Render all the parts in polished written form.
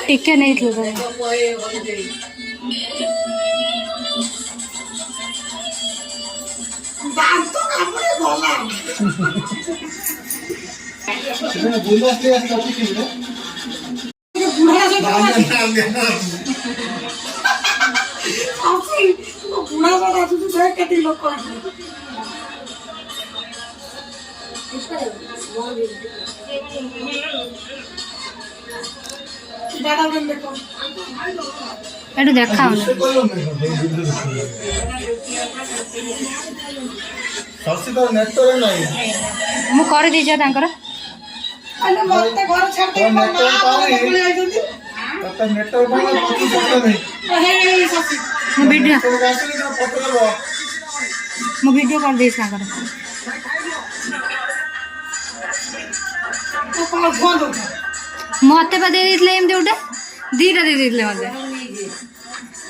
ଟିକେ ନେଇଥିଲୁ ଏଠୁ ଦେଖାଉନି ମୁଁ କରିଦେଇଛି ତାଙ୍କର ମୁଁ ଭିଡ଼ିଓ କରିଦେଇଛି ତାଙ୍କର ମତେ ବା ଦେଇଦେଇଥିଲେ ଏମିତି ଗୋଟେ ଦିଟା ଦେଇଦେଇଥିଲେ ମତେ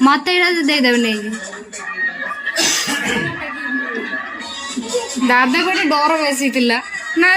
ମତେ ଏଇଟା ଦେଇଦେବେ ନେଇକି ଦାଦା ଗୋଟେ ଡର ବେଶୀ ଥିଲା ନା